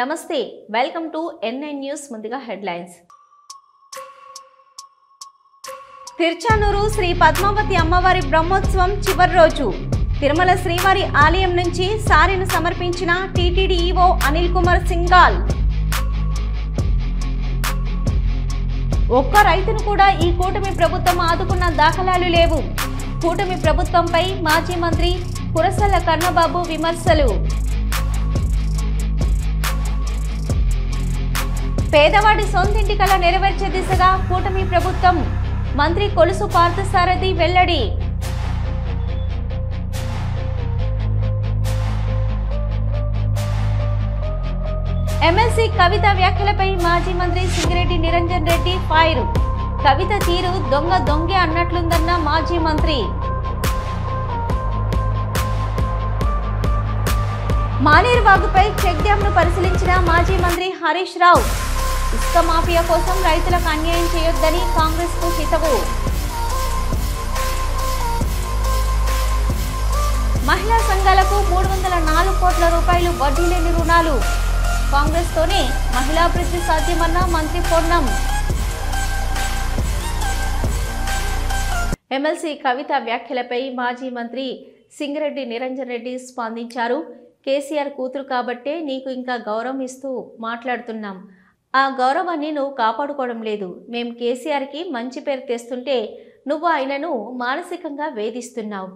నమస్తే welcome to N9 news ముందుగా headlines Tiruchanur Shri Padmavati అమ్మవారి బ్రహ్మోత్సవం చివరి రోజు తిరుమల శ్రీవారి ఆలయం నుంచి సారిను సమర్పించిన టీటీడీ ఈవో అనిల్ కుమార్ సింఘాల్ ఒక్క రైతును కూడా ఈ కూటమి ప్రభుత్వం ఆదుకున్న దాఖలాలు లేవు కూటమి ప్రభుత్వంపై మాజీ మంత్రి కురసాల కన్నబాబు విమర్శలు పేదవాడి సొంతింటి కల నెరవేర్చే దిశగా కూటమి ప్రభుత్వం మంత్రి కొలుసు పార్థసారథి వెల్లడి ఎమ్మెల్సీ కవిత వ్యాఖ్యలపై మాజీ మంత్రి సింగిరెడ్డి నిరంజన్ రెడ్డి ఫైర్ కవిత తీరు దొంగే అన్నట్లుందన్న మాజీ మంత్రి మానేరు వాగుపై చెక్ డ్యాంను పరిశీలించిన మాజీ మంత్రి హరీష్ రావు ఇసుక మాఫియా కోసం రైతులకు అన్యాయం చేయొద్దని కాంగ్రెస్ కు హితవు మహిళా సంఘాలకు 304 కోట్ల రూపాయలు వడ్డీ లేని రుణాలు కాంగ్రెస్ తోనే మహిళాభివృద్ధి సాధ్యమన్న మంత్రి పొన్నం ఎమ్మెల్సీ కవిత వ్యాఖ్యలపై మాజీ మంత్రి సింగిరెడ్డి నిరంజన్ రెడ్డి స్పందించారు. కేసీఆర్ కూతురు కాబట్టే నీకు ఇంకా గౌరవం ఇస్తూ మాట్లాడుతున్నాం. ఆ గౌరవాన్ని నువ్వు కాపాడుకోవడం లేదు. మేము కేసీఆర్కి మంచి పేరు తెస్తుంటే నువ్వు ఆయనను మానసికంగా వేధిస్తున్నావు.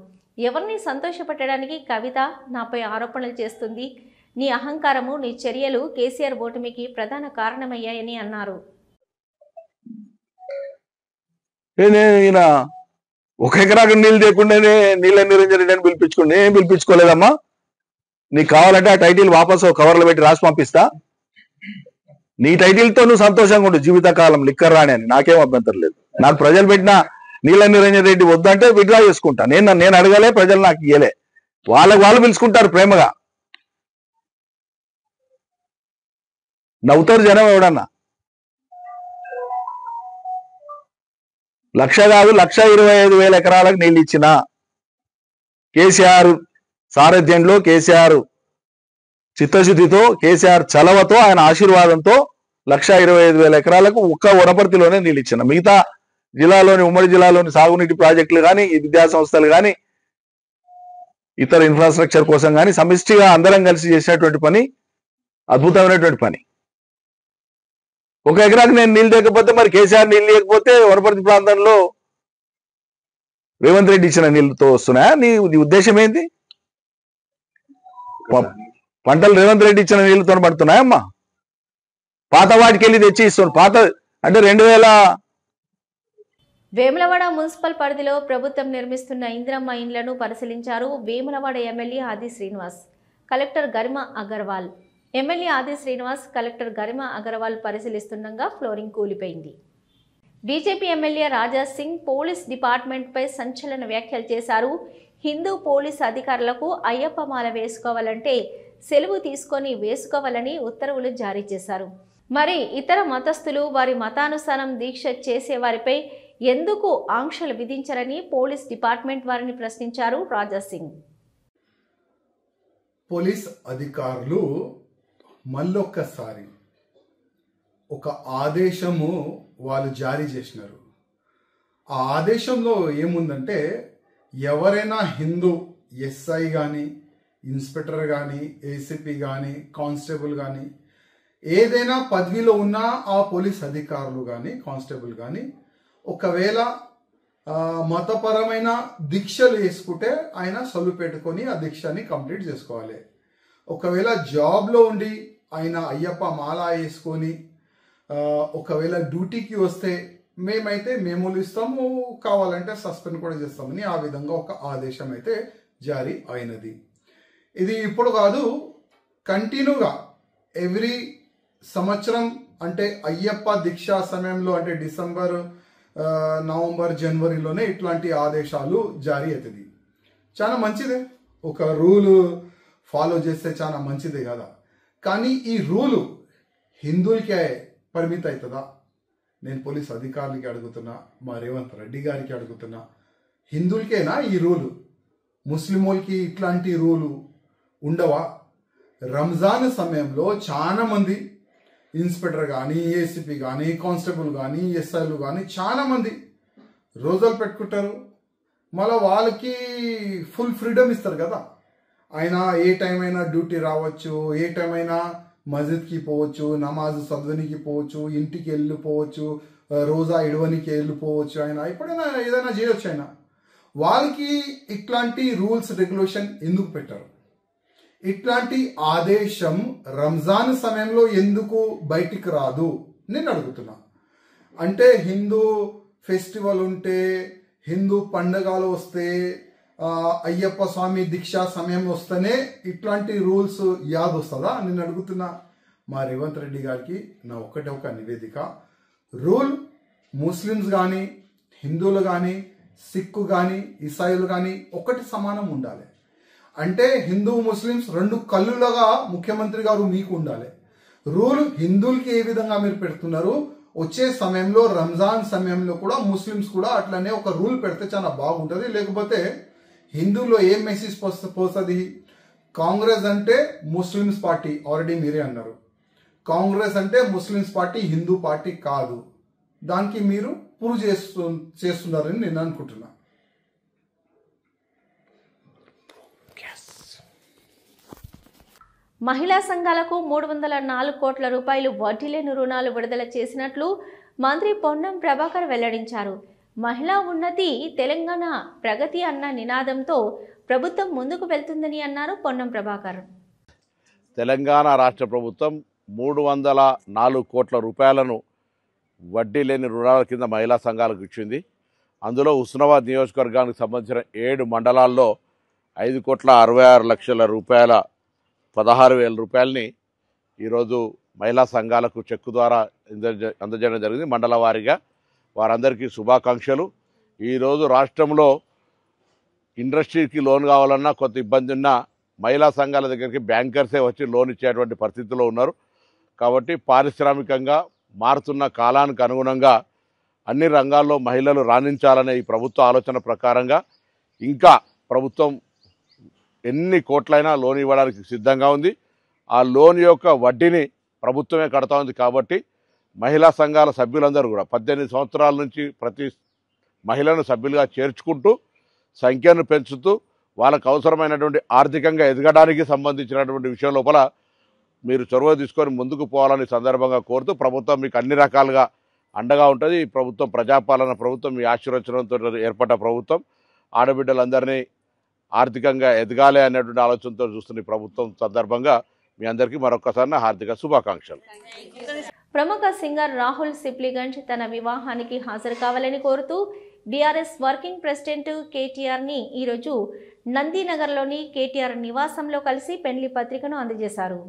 ఎవరిని సంతోషపెట్టడానికి కవిత నాపై ఆరోపణలు చేస్తుంది. నీ అహంకారము నీ చర్యలు కేసీఆర్ ఓటమికి ప్రధాన కారణమయ్యాయని అన్నారు. ఒక ఎకరాకు నీళ్ళు లేకుండానే నీళ్ళ నిరంజన్ రెడ్డి అని పిలిపించుకోండి. ఏం పిలిపించుకోలేదమ్మా. నీకు కావాలంటే ఆ టైటిల్ వాపసు కవర్లో పెట్టి రాసి పంపిస్తా. నీ టైటిల్తో నువ్వు సంతోషంగా ఉండు జీవితకాలం లిక్కర్ రాని అని. నాకేం అభ్యంతరం లేదు. నాకు ప్రజలు పెట్టిన నీళ్ళ నిరంజన్ రెడ్డి వద్దంటే విత్డ్రా చేసుకుంటా. నేను అడగలే, ప్రజలు నాకు ఇయ్యలే. వాళ్ళు పిలుచుకుంటారు ప్రేమగా. నవ్వుతారు జనం. ఎవడన్నా 1,00,000 కాదు 1,25,000 ఎకరాలకు నీళ్ళు ఇచ్చిన కేసీఆర్ సారథ్యంలో, కేసీఆర్ చిత్తశుద్ధితో, కేసీఆర్ చలవతో, ఆయన ఆశీర్వాదంతో 1,25,000 ఎకరాలకు ఒక్క వనపర్తిలోనే నీళ్ళు ఇచ్చిన. మిగతా జిల్లాలోని ఉమ్మడి జిల్లాలోని సాగునీటి ప్రాజెక్టులు కానీ, విద్యా సంస్థలు కానీ, ఇతర ఇన్ఫ్రాస్ట్రక్చర్ కోసం కానీ సమిష్టిగా అందరం కలిసి చేసినటువంటి పని అద్భుతమైనటువంటి పని. ఒక ఎకరాకు నేను నీళ్ళు లేకపోతే మరి కేసీఆర్ నీళ్ళు లేకపోతే వనపర్తి ప్రాంతంలో రేవంత్ రెడ్డి ఇచ్చిన నీళ్ళతో వస్తున్నాయా? నీ ఉద్దేశం ఏంటి? పంటలు రేవంత్ రెడ్డి ఇచ్చిన నీళ్ళతో పడుతున్నాయమ్మా? పాత వాటికి వెళ్ళి తెచ్చి ఇస్తున్నాడు. పాత అంటే 2000 వేములవాడ మున్సిపల్ పరిధిలో ప్రభుత్వం నిర్మిస్తున్న ఇందిరమ్మ ఇండ్లను పరిశీలించారు వేములవాడ ఎమ్మెల్యే ఆది శ్రీనివాస్, కలెక్టర్ గరిమా అగర్వాల్. ఎమ్మెల్యే ఆది శ్రీనివాస్, కలెక్టర్ గరిమా అగర్వాల్ పరిశీలిస్తుండగా ఫ్లోరింగ్ కూలిపోయింది. BJP MLA Raja Singh police డిపార్ట్మెంట్పై సంచలన వ్యాఖ్యలు చేశారు. హిందూ పోలీస్ అధికారులకు అయ్యప్ప మాల వేసుకోవాలంటే సెలవు తీసుకొని వేసుకోవాలని ఉత్తర్వులు జారీ చేశారు. మరి ఇతర మతస్థులు వారి మతానుసారం దీక్ష చేసేవారిపై ఎందుకు ఆంక్షలు విధించారని పోలీస్ డిపార్ట్మెంట్ వారిని ప్రశ్నించారు రాజా సింగ్. పోలీస్ అధికారులు మళ్ళొక్కసారి ఒక ఆదేశము వాళ్ళు జారీ చేసినారు. ఆ ఆదేశంలో ఏముందంటే ఎవరైనా హిందూ ఎస్ఐ కానీ, ఇన్స్పెక్టర్ కానీ, ఏసీపీ కానీ, కానిస్టేబుల్ కానీ, ఏదైనా పదవిలో ఉన్న ఆ పోలీస్ అధికారులు కానీ, కానిస్టేబుల్ కానీ ఒకవేళ మతపరమైన దీక్షలు వేసుకుంటే ఆయన సొల్లు పెట్టుకొని ఆ దీక్షని కంప్లీట్ చేసుకోవాలి. ఒకవేళ జాబ్లో ఉండి ఆయన అయ్యప్ప మాల వేసుకొని ఒకవేళ డ్యూటీకి వస్తే మేమైతే మెమోలు ఇస్తాము, కావాలంటే సస్పెండ్ కూడా చేస్తామని ఆ విధంగా ఒక ఆదేశం అయితే జారీ అయినది. ఇది ఇప్పుడు కాదు, కంటిన్యూగా ఎవ్రీ సంవత్సరం అంటే అయ్యప్ప దీక్షా సమయంలో అంటే డిసెంబర్, నవంబర్, జనవరిలోనే ఇట్లాంటి ఆదేశాలు జారీ అవుతుంది. చాలా మంచిదే, ఒక రూల్ ఫాలో చేస్తే చాలా మంచిదే కదా. కానీ ఈ రూలు హిందువులకే పరిమిత అవుతుందా? నేను పోలీస్ అధికారులకి అడుగుతున్నా, మా రేవంత్ రెడ్డి గారికి అడుగుతున్నా, హిందువులకేనా ఈ రూలు? ముస్లింలకి ఇట్లాంటి రూలు ఉండవా? రంజాన్ సమయంలో చాలా మంది ఇన్స్పెక్టర్ కానీ, ఏసీపీ కానీ, కానిస్టేబుల్ కానీ, ఎస్ఐలు కానీ చాలా మంది రోజులు పెట్టుకుంటారు. మళ్ళీ వాళ్ళకి ఫుల్ ఫ్రీడమ్ ఇస్తారు కదా. ఆయన ఏ టైం అయినా డ్యూటీ రావచ్చు, ఏ టైం అయినా మస్జిద్కి పోవచ్చు, నమాజ్ చదవనికి పోవచ్చు, ఇంటికి వెళ్ళిపోవచ్చు, రోజా ఇడవనికి వెళ్ళిపోవచ్చు, ఆయన ఎప్పుడైనా ఏదైనా చేయొచ్చు. ఆయన వాళ్ళకి ఇట్లాంటి రూల్స్ రెగ్యులేషన్ ఎందుకు పెట్టారు? ఇట్లాంటి ఆదేశం రంజాన్ సమయంలో ఎందుకు బయటికి రాదు నేను అడుగుతున్నా. అంటే హిందూ ఫెస్టివల్ ఉంటే, హిందూ పండుగలు వస్తే, అయ్యప్ప స్వామి దీక్షా సమయం వస్తేనే ఇట్లాంటి రూల్స్ యాద్ వస్తుందా నేను అడుగుతున్నా. మా రేవంత్ రెడ్డి గారికి నా ఒక్కటే ఒక నివేదిక, రూల్ ముస్లిమ్స్ కానీ, హిందువులు కానీ, సిక్కు కానీ, ఇసాయిలు కానీ ఒకటి సమానం ఉండాలి. అంటే హిందూ ముస్లిమ్స్ రెండు కళ్ళులుగా ముఖ్యమంత్రి గారు మీకు ఉండాలి. రూల్ హిందువులకి ఏ విధంగా మీరు పెడుతున్నారు, వచ్చే సమయంలో రంజాన్ సమయంలో కూడా ముస్లిమ్స్ కూడా అట్లనే ఒక రూల్ పెడితే చాలా బాగుంటుంది. లేకపోతే హిందువులో ఏం మెసేజ్ పోస్తుంది? కాంగ్రెస్ అంటే ముస్లిమ్స్ పార్టీ, ఆల్రెడీ మీరే అన్నారు. కాంగ్రెస్ అంటే ముస్లిమ్స్ పార్టీ, హిందూ పార్టీ కాదు. దానికి మీరు ప్రూవ్ చేస్తున్నారని నేను అనుకుంటున్నా. మహిళా సంఘాలకు 304 కోట్ల రూపాయలు వడ్డీ లేని రుణాలు విడుదల చేసినట్లు మంత్రి పొన్నం ప్రభాకర్ వెల్లడించారు. మహిళా ఉన్నతి తెలంగాణ ప్రగతి అన్న నినాదంతో ప్రభుత్వం ముందుకు వెళ్తుందని అన్నారు పొన్నం ప్రభాకర్. తెలంగాణ రాష్ట్ర ప్రభుత్వం 304 కోట్ల రూపాయలను వడ్డీ లేని రుణాల కింద మహిళా సంఘాలకు ఇచ్చింది. అందులో హుస్నాబాద్ నియోజకవర్గానికి సంబంధించిన 7 మండలాల్లో 5,66,00,000 రూపాయల 16,000 రూపాయలని ఈరోజు మహిళా సంఘాలకు చెక్కు ద్వారా అందజేయడం జరిగింది. మండల వారీగా వారందరికీ శుభాకాంక్షలు. ఈరోజు రాష్ట్రంలో ఇండస్ట్రీకి లోన్ కావాలన్నా కొంత ఇబ్బంది ఉన్నా మహిళా సంఘాల దగ్గరికి బ్యాంకర్సే వచ్చి లోన్ ఇచ్చేటువంటి పరిస్థితిలో ఉన్నారు. కాబట్టి పారిశ్రామికంగా మారుతున్న కాలానికి అనుగుణంగా అన్ని రంగాల్లో మహిళలు రాణించాలనే ఈ ప్రభుత్వ ఆలోచన ప్రకారంగా ఇంకా ప్రభుత్వం ఎన్ని కోట్లైనా లోన్ ఇవ్వడానికి సిద్ధంగా ఉంది. ఆ లోన్ యొక్క వడ్డీని ప్రభుత్వమే కడతా ఉంది. కాబట్టి మహిళా సంఘాల సభ్యులందరూ కూడా 18 సంవత్సరాల నుంచి ప్రతి మహిళను సభ్యులుగా చేర్చుకుంటూ సంఖ్యను పెంచుతూ వాళ్ళకు అవసరమైనటువంటి ఆర్థికంగా ఎదగడానికి సంబంధించినటువంటి విషయం లోపల మీరు చొరవ తీసుకొని ముందుకు పోవాలని సందర్భంగా కోరుతూ ప్రభుత్వం మీకు అన్ని రకాలుగా అండగా ఉంటుంది. ఈ ప్రభుత్వం ప్రజాపాలన ప్రభుత్వం, మీ ఆశీర్వచనంతో ఏర్పడ్డ ప్రభుత్వం. ఆడబిడ్డలందరినీ ఆర్థికంగా ఎదగాలి అనేటువంటి ఆలోచనతో చూస్తున్న ఈ ప్రభుత్వం సందర్భంగా మీ అందరికీ మరొకసారి నా హార్దిక శుభాకాంక్షలు. ప్రముఖ సింగర్ రాహుల్ సిప్లిగంజ్ తన వివాహానికి హాజరు కావాలని కోరుతూ బీఆర్ఎస్ వర్కింగ్ ప్రెసిడెంట్ కేటీఆర్ని ఈరోజు నందీనగర్లోని కేటీఆర్ నివాసంలో కలిసి పెండ్లి పత్రికను అందజేశారు.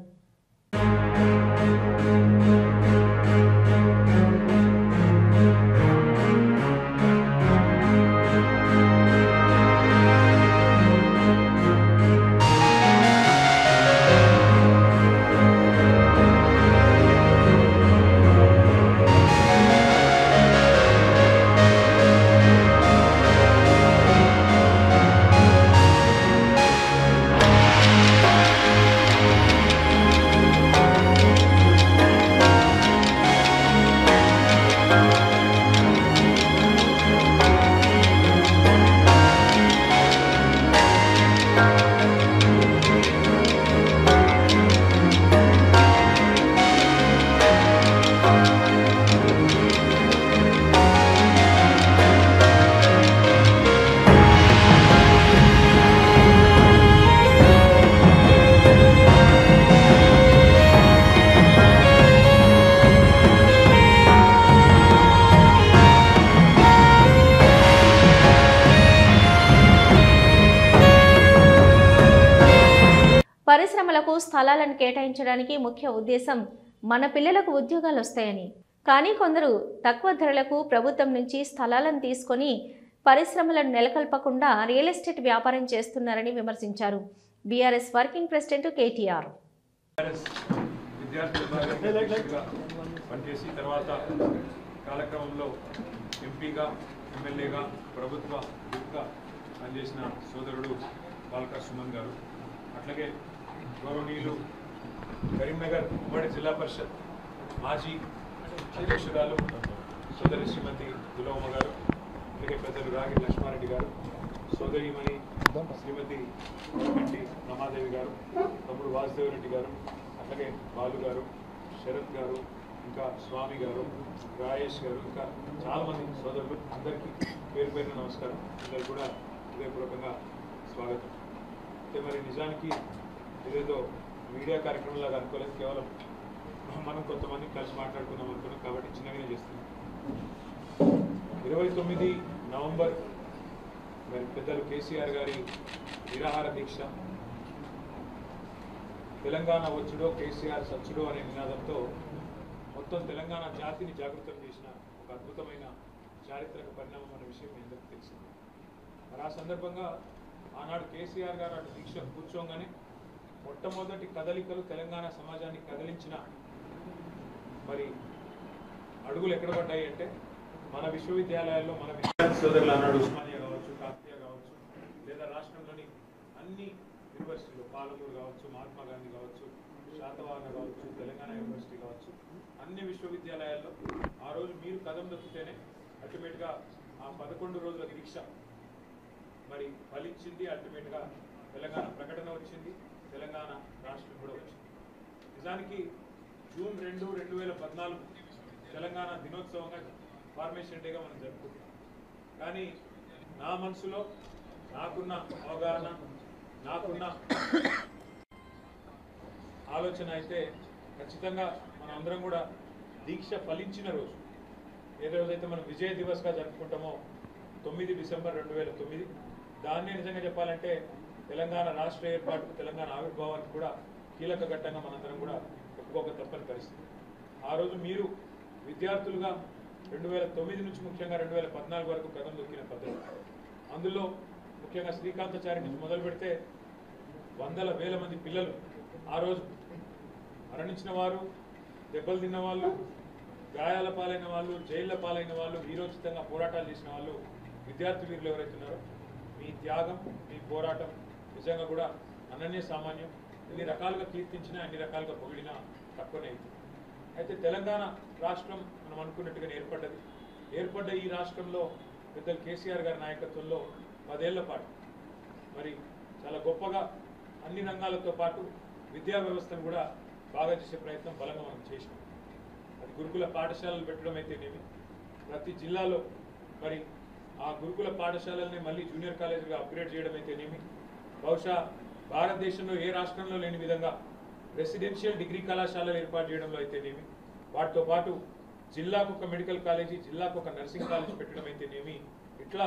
పరిశ్రమలకు స్థలాలను కేటాయించడానికి ముఖ్య ఉద్దేశం మన పిల్లలకు ఉద్యోగాలు వస్తాయని. కానీ కొందరు తక్కువ ధరలకు ప్రభుత్వం నుంచి స్థలాలను తీసుకొని పరిశ్రమలను నెలకొల్పకుండా రియల్ ఎస్టేట్ వ్యాపారం చేస్తున్నారని విమర్శించారు బీఆర్ఎస్ వర్కింగ్ ప్రెసిడెంట్ కేటీఆర్. కాలక్రమంలో ఎంపీగా, ఎమ్మెల్యేగా, ప్రభుత్వ పనిచేసిన సోదరుడు బాల్కా సుమన్ గారు, అట్లాగే గౌరవనీయులు కరీంనగర్ ఉమ్మడి జిల్లా పరిషత్ మాజీ అధ్యక్షురాలు సోదరి శ్రీమతి దులవమ్మ గారు, అలాగే పెద్దలు రాగి లక్ష్మారెడ్డి గారు, సోదరిమణి శ్రీమతి గంటి రమాదేవి గారు, తమ్ముడు వాసుదేవరెడ్డి గారు, అలాగే బాలు గారు, శరత్ గారు, ఇంకా స్వామి గారు, రాయేష్ గారు, ఇంకా చాలామంది సోదరులు అందరికీ పేరు పేరున నమస్కారం. అందరు కూడా హృదయపూర్వకంగా స్వాగతం. అయితే మరి నిజానికి ఇదేదో మీడియా కార్యక్రమంలాగా అనుకోలేదు, కేవలం మనం కొంతమంది కలిసి మాట్లాడుకుందాం అనుకున్నాం కాబట్టి చిన్నగానే చేస్తున్నాం. 29 నవంబర్ మరి పెద్దలు కేసీఆర్ గారి నిరాహార దీక్ష, తెలంగాణ వచ్చుడో కేసీఆర్ సచ్చుడో అనే నినాదంతో మొత్తం తెలంగాణ జాతిని జాగృతం చేసిన ఒక అద్భుతమైన చారిత్రక పరిణామం అనే విషయం మీ అందరికీ తెలిసింది. మరి ఆ సందర్భంగా ఆనాడు కేసీఆర్ గారు అటు దీక్ష కూర్చోగానే మొట్టమొదటి కదలికలు తెలంగాణ సమాజాన్ని కదిలించిన మరి అడుగులు ఎక్కడ పడ్డాయి అంటే మన విశ్వవిద్యాలయాల్లో మన విద్యార్థి సోదరులు అన్నాడు ఉస్మానియా కావచ్చు, కాకతీయ కావచ్చు, లేదా రాష్ట్రంలోని అన్ని యూనివర్సిటీలు పాలమూరు కావచ్చు, మహాత్మా గాంధీ కావచ్చు, శాతవాహన కావచ్చు, తెలంగాణ యూనివర్సిటీ కావచ్చు, అన్ని విశ్వవిద్యాలయాల్లో ఆ రోజు మీరు కదం దొక్కితేనే అల్టిమేట్గా ఆ 11 రోజుల దీక్ష మరి ఫలించింది. అల్టిమేట్గా తెలంగాణ ప్రకటన వచ్చింది, తెలంగాణ రాష్ట్రం కూడా వచ్చింది. నిజానికి జూన్ 2, 2014 తెలంగాణ దినోత్సవంగా ఫార్మేషన్ డేగా మనం జరుపుకుంటాం. కానీ నా మనసులో నాకున్న అవగాహన, నాకున్న ఆలోచన అయితే ఖచ్చితంగా మనం అందరం కూడా దీక్ష ఫలించిన రోజు, ఏ రోజైతే మనం విజయ దివస్గా జరుపుకుంటామో 9 డిసెంబర్ 2009, దాన్నే నిజంగా చెప్పాలంటే తెలంగాణ రాష్ట్ర ఏర్పాటుకు, తెలంగాణ ఆవిర్భావానికి కూడా కీలక ఘట్టంగా మనందరం కూడా ఒప్పుకోక తప్పని పరిస్థితి. ఆ రోజు మీరు విద్యార్థులుగా 2009 నుంచి ముఖ్యంగా 2014 వరకు కదం దొక్కిన పద్ధతి, అందులో ముఖ్యంగా శ్రీకాంతాచారి నుంచి మొదలు పెడితే వందల వేల మంది పిల్లలు ఆ రోజు మరణించిన వారు, దెబ్బలు తిన్న వాళ్ళు, గాయాల పాలైన వాళ్ళు, జైళ్ల పాలైన వాళ్ళు, వీరోచితంగా పోరాటాలు చేసిన వాళ్ళు విద్యార్థి వీరులు ఎవరైతే ఉన్నారో మీ త్యాగం, మీ పోరాటం నిజంగా కూడా అనన్య సామాన్యం. ఎన్ని రకాలుగా కీర్తించినా, అన్ని రకాలుగా పొగిడినా తక్కువనే అవుతుంది. అయితే తెలంగాణ రాష్ట్రం మనం అనుకున్నట్టుగా ఏర్పడ్డ ఈ రాష్ట్రంలో పెద్దలు కేసీఆర్ గారి నాయకత్వంలో 10 ఏళ్ల పాటు మరి చాలా గొప్పగా అన్ని రంగాలతో పాటు విద్యా వ్యవస్థను కూడా బాగా చేసే ప్రయత్నం బలంగా మనం చేసినాం. అది గురుకుల పాఠశాలలు పెట్టడం అయితేనేమి, ప్రతి జిల్లాలో మరి ఆ గురుకుల పాఠశాలల్ని మళ్ళీ జూనియర్ కాలేజీగా అప్గ్రేడ్ చేయడం అయితేనేమి, బహుశా భారతదేశంలో ఏ రాష్ట్రంలో లేని విధంగా రెసిడెన్షియల్ డిగ్రీ కళాశాలలు ఏర్పాటు చేయడంలో అయితేనేమి, వాటితో పాటు జిల్లాకు ఒక మెడికల్ కాలేజీ, జిల్లాకు ఒక నర్సింగ్ కాలేజీ పెట్టడం అయితేనేమి, ఇట్లా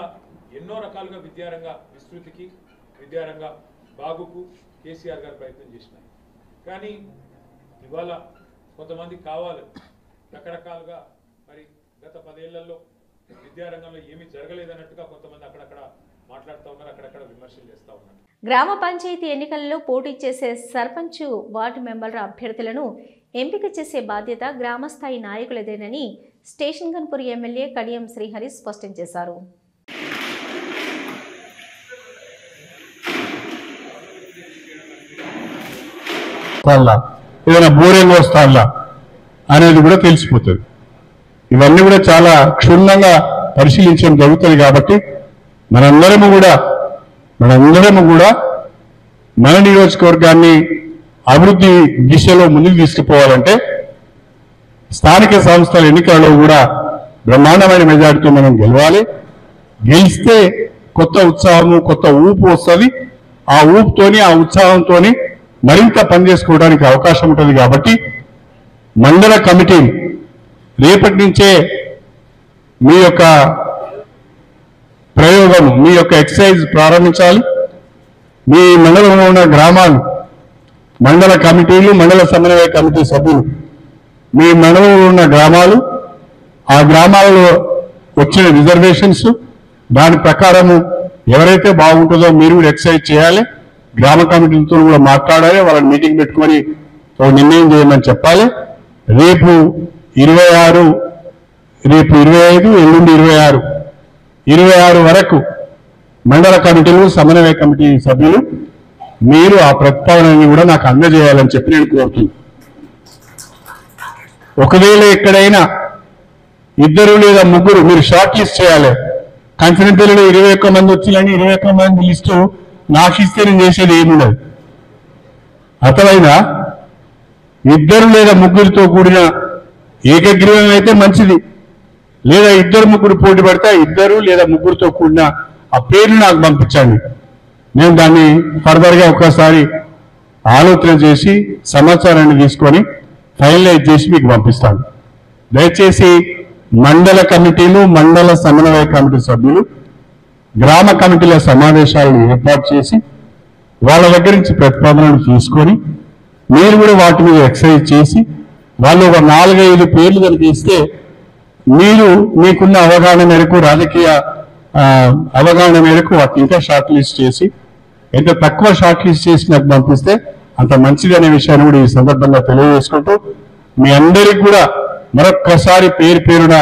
ఎన్నో రకాలుగా విద్యారంగ విస్తృతికి, విద్యారంగ బాగుకు కేసీఆర్ గారు ప్రయత్నం చేసినారు. కానీ ఇవాళ కొంతమంది కావాలి రకరకాలుగా మరి గత 10 ఏళ్లలో విద్యారంగంలో ఏమీ జరగలేదన్నట్టుగా కొంతమంది అక్కడక్కడ మాట్లాడుతూ ఉన్నారు, అక్కడక్కడ విమర్శలు చేస్తూ ఉన్నారు. గ్రామ పంచాయతీ ఎన్నికలలో పోటీ చేసే సర్పంచ్, వార్డు మెంబర్ల అభ్యర్థులను ఎంపిక చేసే బాధ్యత గ్రామస్థాయి నాయకులదేనని స్టేషన్ గన్పూర్ ఎమ్మెల్యే కడియం శ్రీహరి స్పష్టం చేశారు. ఏదైనా బోరింగ్ వస్తాలా అనేది కూడా తెలిసిపోతుంది. ఇవన్నీ కూడా చాలా క్షుణ్ణంగా పరిశీలించడం జరుగుతుంది. కాబట్టి మనందరము కూడా మన నియోజకవర్గాన్ని అభివృద్ధి దిశలో ముందుకు తీసుకుపోవాలంటే స్థానిక సంస్థల ఎన్నికలలో కూడా బ్రహ్మాండమైన మెజార్టీతో మనం గెలవాలి. గెలిస్తే కొత్త ఉత్సాహము, కొత్త ఊపు వస్తుంది. ఆ ఊపుతోని, ఆ ఉత్సాహంతోని మరింత పనిచేసుకోవడానికి అవకాశం ఉంటుంది. కాబట్టి మండల కమిటీ రేపటి నుంచే మీ యొక్క ప్రయోగం, మీ యొక్క ఎక్సర్సైజ్ ప్రారంభించాలి. మీ మండలంలో ఉన్న గ్రామాలు, మండల కమిటీలు, మండల సమన్వయ కమిటీ సభ్యులు, మీ మండలంలో ఉన్న గ్రామాలు, ఆ గ్రామాలలో వచ్చిన రిజర్వేషన్స్, దాని ప్రకారము ఎవరైతే బాగుంటుందో మీరు కూడా ఎక్సర్సైజ్ చేయాలి. గ్రామ కమిటీలతో కూడా మాట్లాడాలి, వాళ్ళని మీటింగ్ పెట్టుకొని ఒక నిర్ణయం చేయమని చెప్పాలి. రేపు 26, రేపు 25, ఎల్లుండి 26 వరకు మండల కమిటీలు, సమన్వయ కమిటీ సభ్యులు మీరు ఆ ప్రతిపాదనని కూడా నాకు అందజేయాలని చెప్పి నేను కోరుతున్నాను. ఒకవేళ ఎక్కడైనా 2 లేదా 3 మీరు షార్ట్ లిస్ట్ చేయాలి. కన్సల్టెంట్లో 21 మంది వచ్చిందని 21 మంది లిస్టు నాకు ఇస్తే నేను చేసేది ఏముండదు. అతలైనా 2 లేదా 3తో కూడిన ఏకగ్రీవం అయితే మంచిది, లేదా 2, 3 పోటీ పడితే 2 లేదా 3తో కూడిన ఆ పేర్లు నాకు పంపించండి. నేను దాన్ని ఫర్దర్గా ఒక్కసారి ఆలోచన చేసి సమాచారాన్ని తీసుకొని ఫైనలైజ్ చేసి మీకు పంపిస్తాను. దయచేసి మండల కమిటీలు, మండల సమన్వయ కమిటీ సభ్యులు గ్రామ కమిటీల సమావేశాలను ఏర్పాటు చేసి వాళ్ళ దగ్గర నుంచి ప్రతిపాదనలు తీసుకొని మీరు కూడా వాటి మీద ఎక్సర్సైజ్ చేసి వాళ్ళు ఒక 4-5 పేర్లు కనుక ఇస్తే మీరు మీకున్న అవగాహన మేరకు, రాజకీయ అవగాహన మేరకు వాటిని ఇంకా షార్ట్ లిస్ట్ చేసి ఎంత తక్కువ షార్ట్ లిస్ట్ చేసి నాకు పంపిస్తే అంత మంచిది అనే విషయాన్ని కూడా ఈ సందర్భంగా తెలియజేసుకుంటూ మీ అందరికీ కూడా మరొక్కసారి పేరున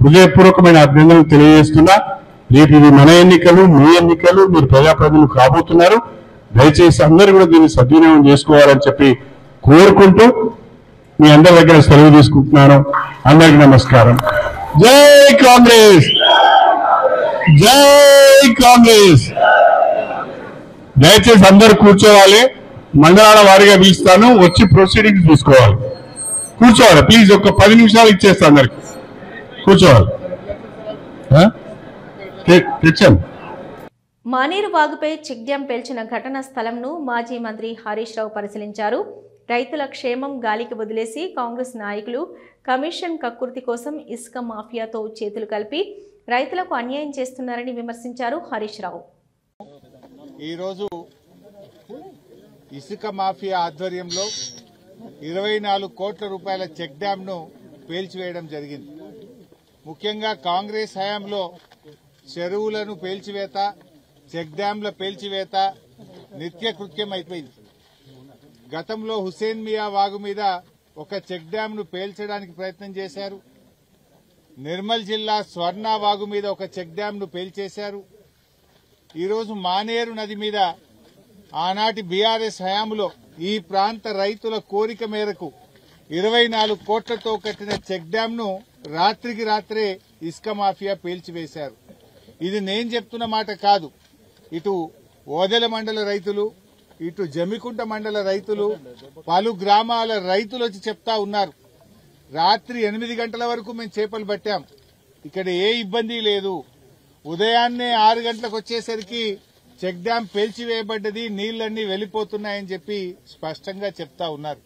హృదయపూర్వకమైన అభినందనలు తెలియజేస్తున్నా. రేపు ఇది మన ఎన్నికలు, మీ ఎన్నికలు, మీరు ప్రజాప్రతినిధులు కాబోతున్నారు. దయచేసి అందరూ కూడా దీన్ని సద్వినియోగం చేసుకోవాలని చెప్పి కోరుకుంటూ మీ అందరి దగ్గర సెలవు తీసుకుంటున్నాను. అందరికీ నమస్కారం. జై కాంగ్రెస్, జై కాంగ్రెస్. దయచేసి అందరూ కూర్చోవాలి. మండలాల వారీగా పిలుస్తాను, వచ్చి ప్రొసీడింగ్స్ తీసుకోవాలి. కూర్చోవాలి ప్లీజ్. ఒక 10 నిమిషాలు ఇచ్చేస్తా అందరికి. కూర్చోవాలి. తెచ్చాను. మానేరు వాగుపై చెక్ డ్యాం పేల్చిన ఘటనా స్థలంను మాజీ మంత్రి హరీష్ రావు పరిశీలించారు. రైతుల క్షేమం గాలికి వదిలేసి కాంగ్రెస్ నాయకులు కమిషన్ కక్కుర్తి కోసం ఇసుక మాఫియాతో చేతులు కలిపి రైతులకు అన్యాయం చేస్తున్నారని విమర్శించారు హరీష్ రావు. ఈరోజు ఇసుక మాఫియా ఆధ్వర్యంలో 24 కోట్ల రూపాయల చెక్ డ్యాంను పేల్చివేయడం జరిగింది. ముఖ్యంగా కాంగ్రెస్ హయాంలో చెరువులను పేల్చివేత, చెక్ డ్యాంల పేల్చివేత నిత్యకృత్యం అయిపోయింది. గతంలో హుసేన్ మియా వాగు మీద ఒక చెక్ డ్యాంను పేల్చడానికి ప్రయత్నం చేశారు. నిర్మల్ జిల్లా స్వర్ణ వాగు మీద ఒక చెక్ డ్యాంను పేల్చేశారు. ఈరోజు మానేరు నది మీద ఆనాటి బీఆర్ఎస్ హయాంలో ఈ ప్రాంత రైతుల కోరిక మేరకు 24 కోట్లతో కట్టిన చెక్ డ్యాంను రాత్రికి రాత్రే ఇసుక మాఫియా పేల్చివేశారు. ఇది నేను చెప్తున్న మాట కాదు. ఇటు ఓదెల మండల రైతులు, ఇటు జమ్మికుంట మండల రైతులు, పలు గ్రామాల రైతులు వచ్చి చెప్తా ఉన్నారు. రాత్రి 8 గంటల వరకు మేము చేపలు పట్టాం, ఇక్కడ ఏ ఇబ్బంది లేదు. ఉదయాన్నే 6 గంటలకు వచ్చేసరికి చెక్ డ్యాం పేల్చివేయబడ్డది, నీళ్లన్నీ వెళ్లిపోతున్నాయని చెప్పి స్పష్టంగా చెప్తా ఉన్నారు.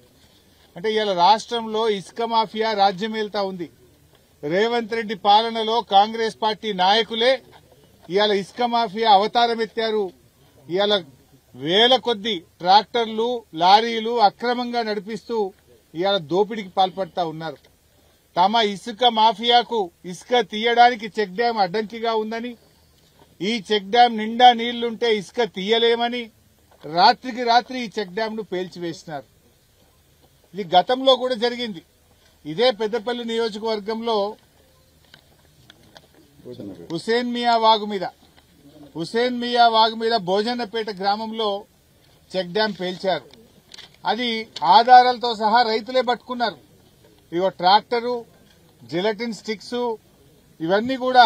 అంటే ఇవాళ రాష్ట్రంలో ఇసుక మాఫియా రాజ్యమేల్తా ఉంది. రేవంత్ రెడ్డి పాలనలో కాంగ్రెస్ పార్టీ నాయకులే ఇవాళ ఇసుక మాఫియా అవతారం ఎత్తారు. ఇవాళ వేల కొద్ది ట్రాక్టర్లు, లారీలు అక్రమంగా నడిపిస్తూ ఇవాళ దోపిడీకి పాల్పడతా ఉన్నారు. తమ ఇసుక మాఫియాకు ఇసుక తీయడానికి చెక్ డ్యాం అడ్డంకిగా ఉందని, ఈ చెక్ డ్యాం నిండా నీళ్లుంటే ఇసుక తీయలేమని రాత్రికి రాత్రి ఈ చెక్ డ్యాంను పేల్చివేసినారు. ఇది గతంలో కూడా జరిగింది. ఇదే పెద్దపల్లి నియోజకవర్గంలో హుసేన్ మియా వాగు మీద భోజన్నపేట గ్రామంలో చెక్ డ్యాం పేల్చారు. అది ఆధారాలతో సహా రైతులే పట్టుకున్నారు. ఇగో ట్రాక్టరు, జిలటిన్ స్టిక్స్ ఇవన్నీ కూడా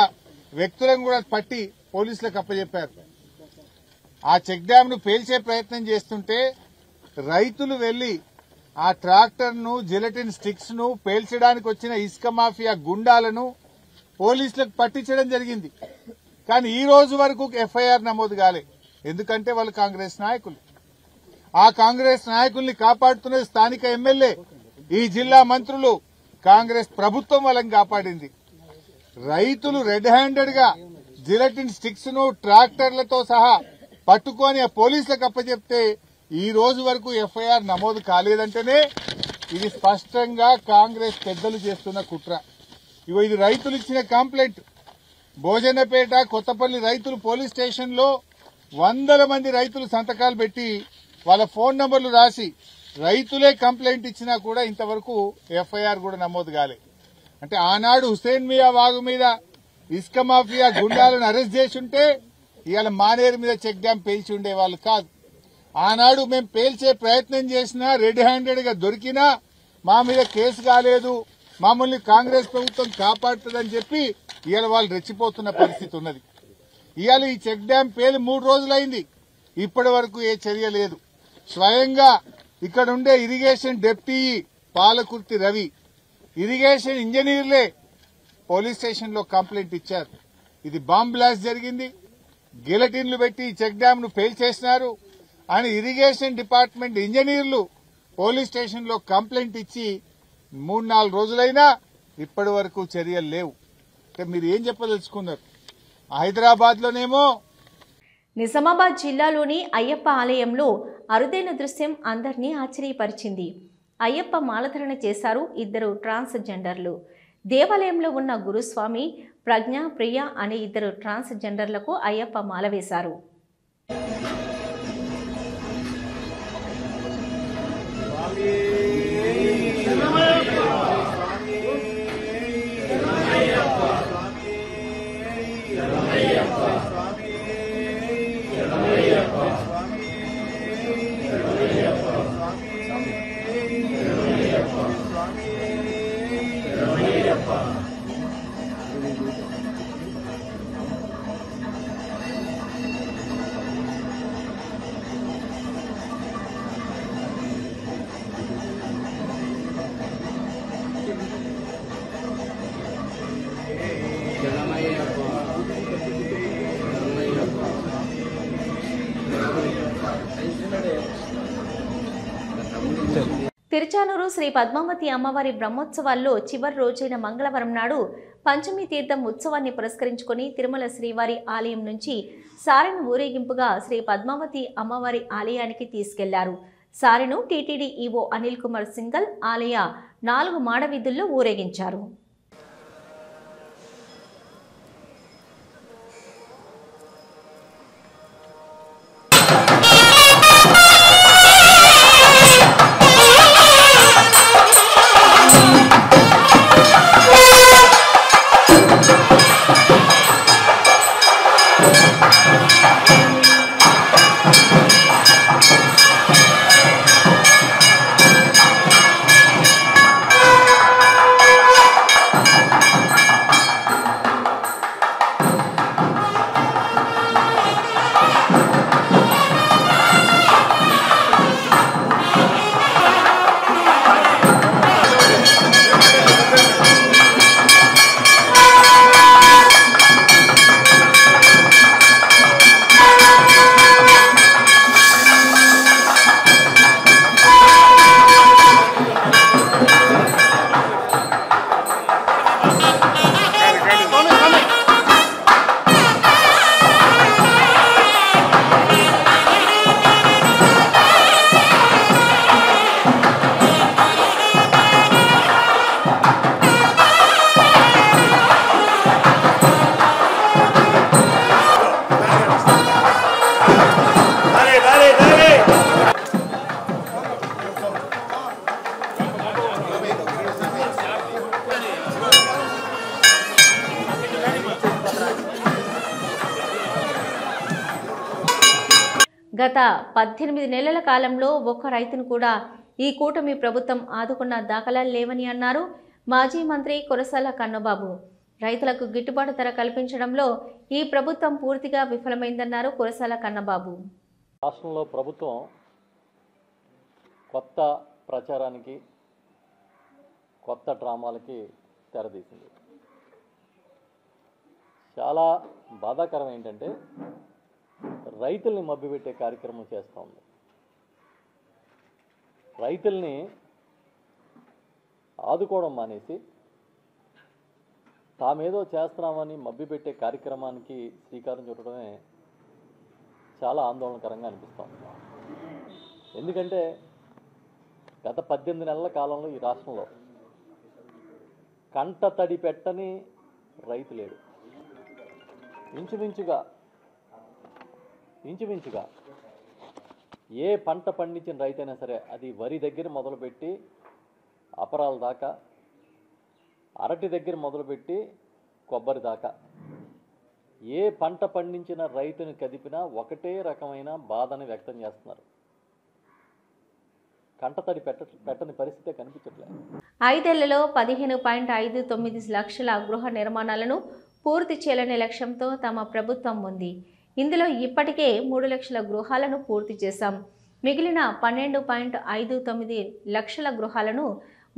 వ్యక్తులను కూడా పట్టి పోలీసులకు అప్పచెప్పారు. ఆ చెక్ డ్యాంను పేల్చే ప్రయత్నం చేస్తుంటే రైతులు వెళ్లి ఆ ట్రాక్టర్ను, జిలటిన్ స్టిక్స్ ను పేల్చడానికి వచ్చిన ఇసుక మాఫియా గుండాలను పోలీసులకు పట్టించడం జరిగింది. కానీ ఈ రోజు వరకు ఎఫ్ఐఆర్ నమోదు కాలే. ఎందుకంటే వాళ్ళు కాంగ్రెస్ నాయకులు. ఆ కాంగ్రెస్ నాయకుల్ని కాపాడుతున్న స్థానిక ఎమ్మెల్యే, ఈ జిల్లా మంత్రులు, కాంగ్రెస్ ప్రభుత్వం వాళ్ళని కాపాడింది. రైతులు రెడ్ హ్యాండెడ్ గా జిలటిన్ స్టిక్స్ ను ట్రాక్టర్లతో సహా పట్టుకొని ఆ పోలీసులకు అప్పచెప్తే ఈ రోజు వరకు ఎఫ్ఐఆర్ నమోదు కాలేదంటేనే ఇది స్పష్టంగా కాంగ్రెస్ పెద్దలు చేస్తున్న కుట్ర. ఇగో ఇది రైతులు ఇచ్చిన కంప్లైంట్. భోజనపేట, కొత్తపల్లి రైతులు పోలీస్ స్టేషన్ లో 100 మంది రైతులు సంతకాలు పెట్టి వాళ్ళ ఫోన్ నంబర్లు రాసి రైతులే కంప్లైంట్ ఇచ్చినా కూడా ఇంతవరకు ఎఫ్ఐఆర్ కూడా నమోదు కాలే. అంటే ఆనాడు హుసేన్ మియా వాగు మీద ఇసుక మాఫియా గుండాలను అరెస్ట్ చేసి ఉంటే ఇవాళ మానేరు మీద చెక్ డ్యాం పేల్చి ఉండేవాళ్ళు కాదు. ఆనాడు మేము పేల్చే ప్రయత్నం చేసినా రెడ్ హ్యాండెడ్గా దొరికినా మా మీద కేసు కాలేదు, మమ్మల్ని కాంగ్రెస్ ప్రభుత్వం కాపాడుతుందని చెప్పి ఇవాళ వాళ్ళు రెచ్చిపోతున్న పరిస్థితి ఉన్నది. ఇవాళ ఈ చెక్ డ్యాం పేలి 3 రోజులైంది, ఇప్పటి వరకు ఏ చర్య లేదు. స్వయంగా ఇక్కడ ఉండే irrigation deputy Palakurthi Ravi, irrigation ఇంజనీర్లే పోలీస్ స్టేషన్ లో కంప్లైంట్ ఇచ్చారు. ఇది బాంబ్ బ్లాస్ట్ జరిగింది, గిలటిన్లు పెట్టి చెక్ డ్యాం ను పేల్చేసినారు అని ఇరిగేషన్ డిపార్ట్మెంట్ ఇంజనీర్లు పోలీస్ స్టేషన్ లో కంప్లైంట్ ఇచ్చి 3-4 రోజులైనా ఇప్పటి వరకు చర్యలు లేవు. మీరు ఏం చెప్పదలుచుకున్నారు? హైదరాబాద్ లోనేమో నిజామాబాద్ జిల్లాలోని అయ్యప్ప ఆలయంలో అరుదైన దృశ్యం అందరినీ ఆశ్చర్యపరిచింది. అయ్యప్ప మాలధరణ చేశారు 2 ట్రాన్స్జెండర్లు. దేవాలయంలో ఉన్న గురుస్వామి, ప్రజ్ఞ, ప్రియ అనే 2 ట్రాన్స్జెండర్లకు అయ్యప్ప మాల వేశారు. తిరుచానూరు శ్రీ పద్మావతి అమ్మవారి బ్రహ్మోత్సవాల్లో చివరి రోజైన మంగళవారం నాడు పంచమి తీర్థం ఉత్సవాన్ని పురస్కరించుకొని తిరుమల శ్రీవారి ఆలయం నుంచి సారెను ఊరేగింపుగా శ్రీ పద్మావతి అమ్మవారి ఆలయానికి తీసుకెళ్లారు. సారెను టీటీడీ ఈవో అనిల్ కుమార్ సింగల్ ఆలయ 4 మాడవీధుల్లో ఊరేగించారు. గత 18 నెలల కాలంలో ఒక్క రైతును కూడా ఈ కూటమి ప్రభుత్వం ఆదుకున్న దాఖలాలు లేవని అన్నారు మాజీ మంత్రి కురసాల కన్నబాబు. రైతులకు గిట్టుబాటు ధర కల్పించడంలో ఈ ప్రభుత్వం పూర్తిగా విఫలమైందన్నారు కురసాల కన్నబాబు. రాష్ట్రంలో ప్రభుత్వం కొత్త ప్రచారానికి, కొత్త డ్రామాలకి తెరదీసింది. చాలా బాధాకరం ఏంటంటే రైతుల్ని మభ్యపెట్టే కార్యక్రమం చేస్తూ ఉంది. రైతుల్ని ఆదుకోవడం మానేసి తామేదో చేస్తున్నామని మభ్యపెట్టే కార్యక్రమానికి శ్రీకారం చుట్టడమే చాలా ఆందోళనకరంగా అనిపిస్తాం. ఎందుకంటే గత 18 నెలల కాలంలో ఈ రాష్ట్రంలో కంట తడి పెట్టని రైతు లేడు. ఇంచుమించుగా ఏ పంట పండించిన రైతైనా సరే, అది వరి దగ్గర మొదలుపెట్టి అపరాల దాకా, అరటి దగ్గర మొదలుపెట్టి కొబ్బరి దాకా, ఏ పంట పండించిన రైతుని కదిపినా ఒకటే రకమైన బాధని వ్యక్తం చేస్తున్నారు. కంటతడి పెట్టని పరిస్థితే కనిపించట్లేదు. 5 ఏళ్లలో 15.59 లక్షల గృహ నిర్మాణాలను పూర్తి చేయాలనే లక్ష్యంతో తమ ప్రభుత్వం ఉంది. ఇందులో ఇప్పటికే 3 లక్షల గృహాలను పూర్తి చేశాం. మిగిలిన 12.59 లక్షల గృహాలను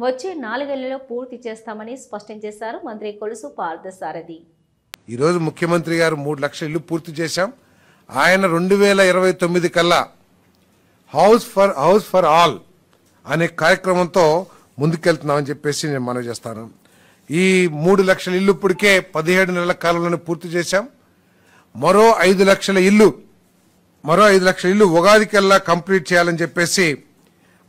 వచ్చే 4 ఏళ్లలో పూర్తి చేస్తామని స్పష్టం చేశారు మంత్రి కొలుసు పార్థసారథి. ఈరోజు ముఖ్యమంత్రి గారు 3 లక్షల ఇల్లు పూర్తి చేశాం. ఆయన 2029 కల్లా హౌస్ ఫర్ ఆల్ అనే కార్యక్రమంతో ముందుకెళ్తున్నామని చెప్పేసి నేను మనవి చేస్తాను. ఈ 3 లక్షల ఇల్లు ఇప్పటికే 17 నెలల కాలంలోనే పూర్తి చేశాం. మరో 5 లక్షల ఇల్లు ఉగాదికల్లా కంప్లీట్ చేయాలని చెప్పేసి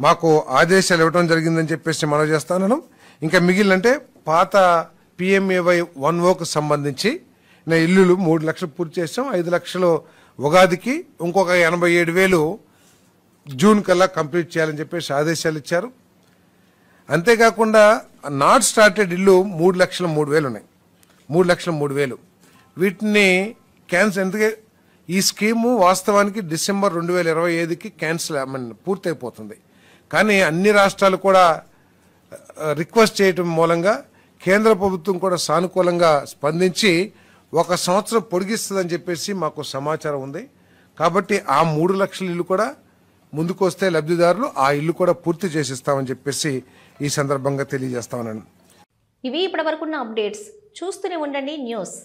మాకు ఆదేశాలు ఇవ్వడం జరిగిందని చెప్పేసి మనవి చేస్తాను. ఇంకా మిగిలినంటే పాత PMAY 1O సంబంధించి ఇల్లులు 3 లక్షలు పూర్తి చేసాం. 5 లక్షలు ఉగాదికి, ఇంకొక 87,000 జూన్ కల్లా కంప్లీట్ చేయాలని చెప్పేసి ఆదేశాలు ఇచ్చారు. అంతేకాకుండా నాట్ స్టార్టెడ్ ఇల్లు 3,03,000 ఉన్నాయి. 3,03,000 వీటిని క్యాన్సిల్. ఎందుకంటే ఈ స్కీము వాస్తవానికి డిసెంబర్ 2025కి పూర్తయిపోతుంది. కానీ అన్ని రాష్ట్రాలు కూడా రిక్వెస్ట్ చేయటం మూలంగా కేంద్ర ప్రభుత్వం కూడా సానుకూలంగా స్పందించి 1 సంవత్సరం పొడిగిస్తుందని చెప్పేసి మాకు సమాచారం ఉంది. కాబట్టి ఆ 3 లక్షల ఇల్లు కూడా ముందుకు వస్తే లబ్ధిదారులు ఆ ఇల్లు కూడా పూర్తి చేసిస్తామని చెప్పేసి ఈ సందర్భంగా తెలియజేస్తా ఉన్నాను. ఇవి ఇప్పటివరకున్న అప్డేట్స్. చూస్తూనే ఉండండి న్యూస్.